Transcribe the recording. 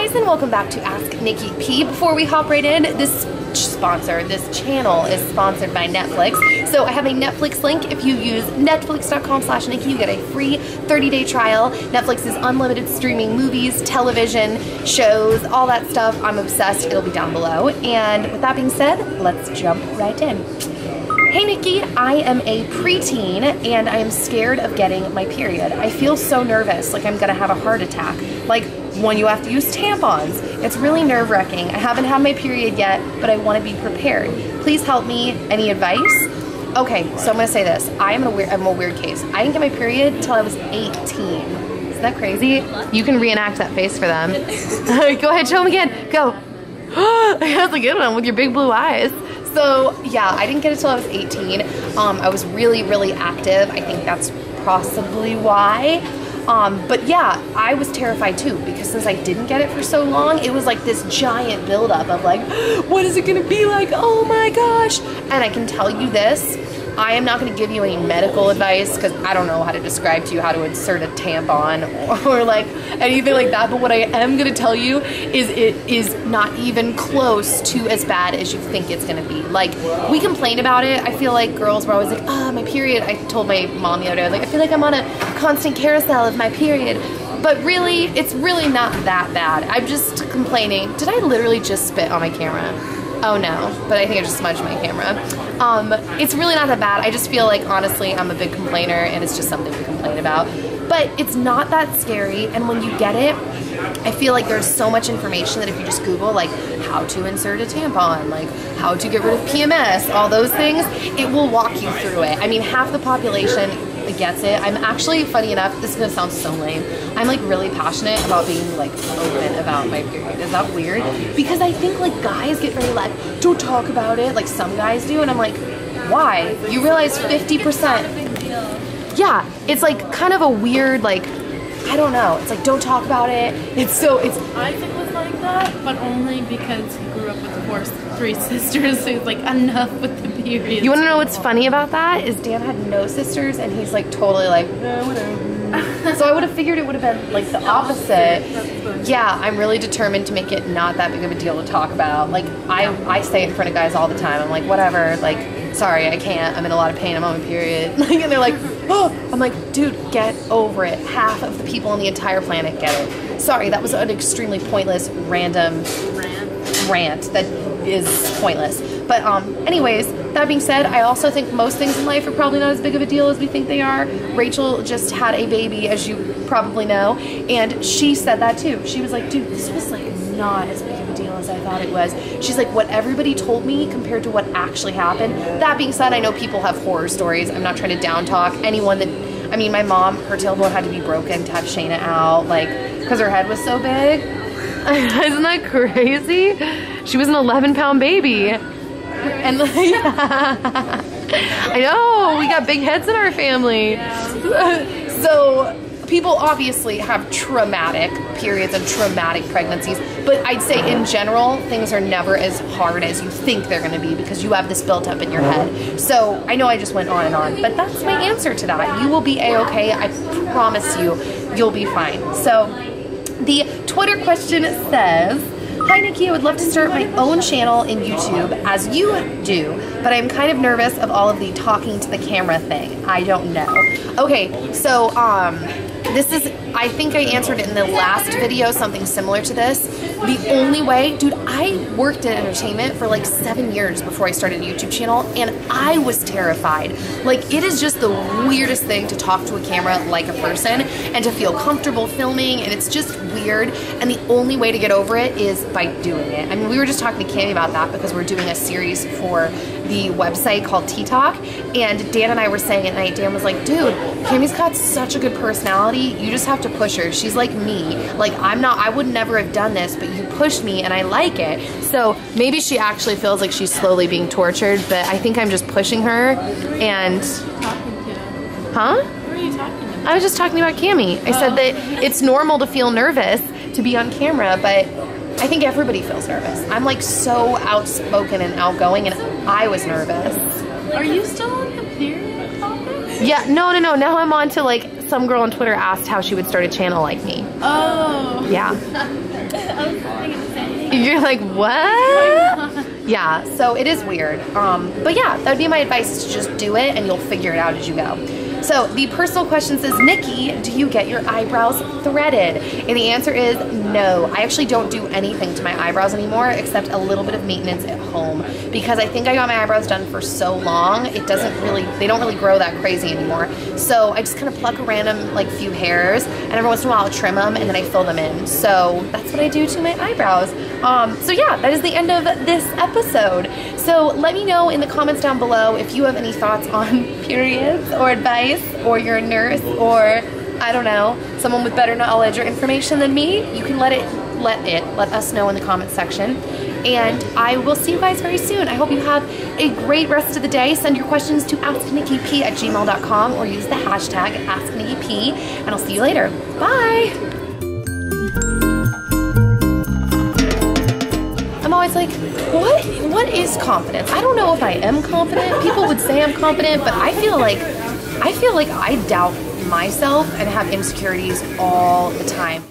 guys, and welcome back to Ask Nikki P. Before we hop right in, this channel is sponsored by Netflix. So I have a Netflix link. If you use netflix.com/Nikki, you get a free 30-day trial. Netflix is unlimited streaming movies, television, shows, all that stuff. I'm obsessed. It'll be down below. And with that being said, let's jump right in. Hey Nikki, I am a preteen and I am scared of getting my period. I feel so nervous, like I'm gonna have a heart attack. Like when you have to use tampons. It's really nerve-wracking. I haven't had my period yet, but I wanna be prepared. Please help me, any advice? Okay, so I'm gonna say this. I'm a weird case. I didn't get my period until I was 18. Isn't that crazy? You can reenact that face for them. Go ahead, show them again, go. That's a good one with your big blue eyes. So yeah, I didn't get it till I was 18. I was really active. I think that's possibly why. But yeah, I was terrified too, because since I didn't get it for so long, it was like this giant buildup of like, what is it gonna be like? Oh my gosh. And I can tell you this, I am not gonna give you any medical advice because I don't know how to describe to you how to insert a tampon or like anything like that. But what I am gonna tell you is it is not even close to as bad as you think it's gonna be. Like, we complain about it. I feel like girls were always like, oh, my period. I told my mom the other day, I was like, I feel like I'm on a constant carousel of my period. But really, it's really not that bad. I'm just complaining. Did I literally just spit on my camera? Oh no, but I think I just smudged my camera. It's really not that bad. I just feel like, honestly, I'm a big complainer and it's just something to complain about. But it's not that scary, and when you get it, I feel like there's so much information that if you just Google like how to insert a tampon, like how to get rid of PMS, all those things, it will walk you through it. I mean, half the population gets it. I'm actually, funny enough, this is gonna sound so lame, I'm like really passionate about being like open about my period. Is that weird? Because I think like guys get very like, don't talk about it, like some guys do, and I'm like, why? You realize 50%. Yeah, it's like kind of a weird, like, I don't know, it's like don't talk about it. Isaac was like that, but only because he grew up with three sisters, so he's like, enough with the period. You wanna know what's funny about that? Is Dan had no sisters and he's like totally like, whatever. So I would have figured it would have been like the opposite. Yeah, I'm really determined to make it not that big of a deal to talk about. Like, I say it in front of guys all the time. I'm like, whatever, like, sorry, I can't, I'm in a lot of pain, I'm on my period. Like, and they're like, oh, I'm like, dude, get over it. Half of the people on the entire planet get it. Sorry, that was an extremely pointless, random rant that is pointless. But anyways, that being said, I also think most things in life are probably not as big of a deal as we think they are. Rachel just had a baby, as you probably know, and she said that too. She was like, dude, this was like not as big of a deal as I thought it was. She's like, what everybody told me compared to what actually happened. That being said, I know people have horror stories. I'm not trying to down talk anyone that, I mean, my mom, her tailbone had to be broken to have Shayna out, like, because her head was so big. Isn't that crazy? She was an 11-pound baby. And I know, we got big heads in our family. Yeah. So people obviously have traumatic periods and traumatic pregnancies, but I'd say in general, things are never as hard as you think they're gonna be because you have this built up in your head. So I know I just went on and on, but that's my answer to that. You will be a-okay, I promise you, you'll be fine. So the Twitter question says, hi Nikki, I would love to start my own channel in YouTube as you do, but I'm kind of nervous of all of the talking to the camera thing. I don't know. Okay, so this is, I think I answered it in the last video, something similar to this. The only way, dude, I worked in entertainment for like 7 years before I started a YouTube channel, and I was terrified. Like, it is just the weirdest thing to talk to a camera like a person and to feel comfortable filming, and it's just weird. And the only way to get over it is by doing it. I mean, we were just talking to Cami about that because we're doing a series for the website called T-Talk, and Dan and I were saying at night, Dan was like, dude, Cami's got such a good personality, you just have to push her. She's like me. Like, I would never have done this, but you pushed me and I like it. So maybe she actually feels like she's slowly being tortured, but I think I'm just pushing her. And huh? Who are you talking about? I was just talking about Cami. I said that it's normal to feel nervous to be on camera, but I think everybody feels nervous. I'm like so outspoken and outgoing, and I was nervous. Are you still on the period topic? Yeah, no. Now I'm on to like some girl on Twitter asked how she would start a channel like me. Oh. Yeah. I was thinking the same thing. You're like, what? Yeah, so it is weird. But yeah, that would be my advice, is to just do it and you'll figure it out as you go. So the personal question says, Nikki, do you get your eyebrows threaded? And the answer is no. I actually don't do anything to my eyebrows anymore except a little bit of maintenance at home, because I think I got my eyebrows done for so long, they don't really grow that crazy anymore. So I just kind of pluck a random like few hairs, and every once in a while I'll trim them and then I fill them in. So that's what I do to my eyebrows. So yeah, that is the end of this episode. So let me know in the comments down below if you have any thoughts on periods or advice, or you're a nurse, or I don't know, someone with better knowledge or information than me. You can let us know in the comments section. And I will see you guys very soon. I hope you have a great rest of the day. Send your questions to asknikkiP@gmail.com or use the hashtag AskNikkiP, and I'll see you later. Bye. I'm always like, what is confidence? I don't know if I am confident. People would say I'm confident, but I feel like I doubt myself and have insecurities all the time.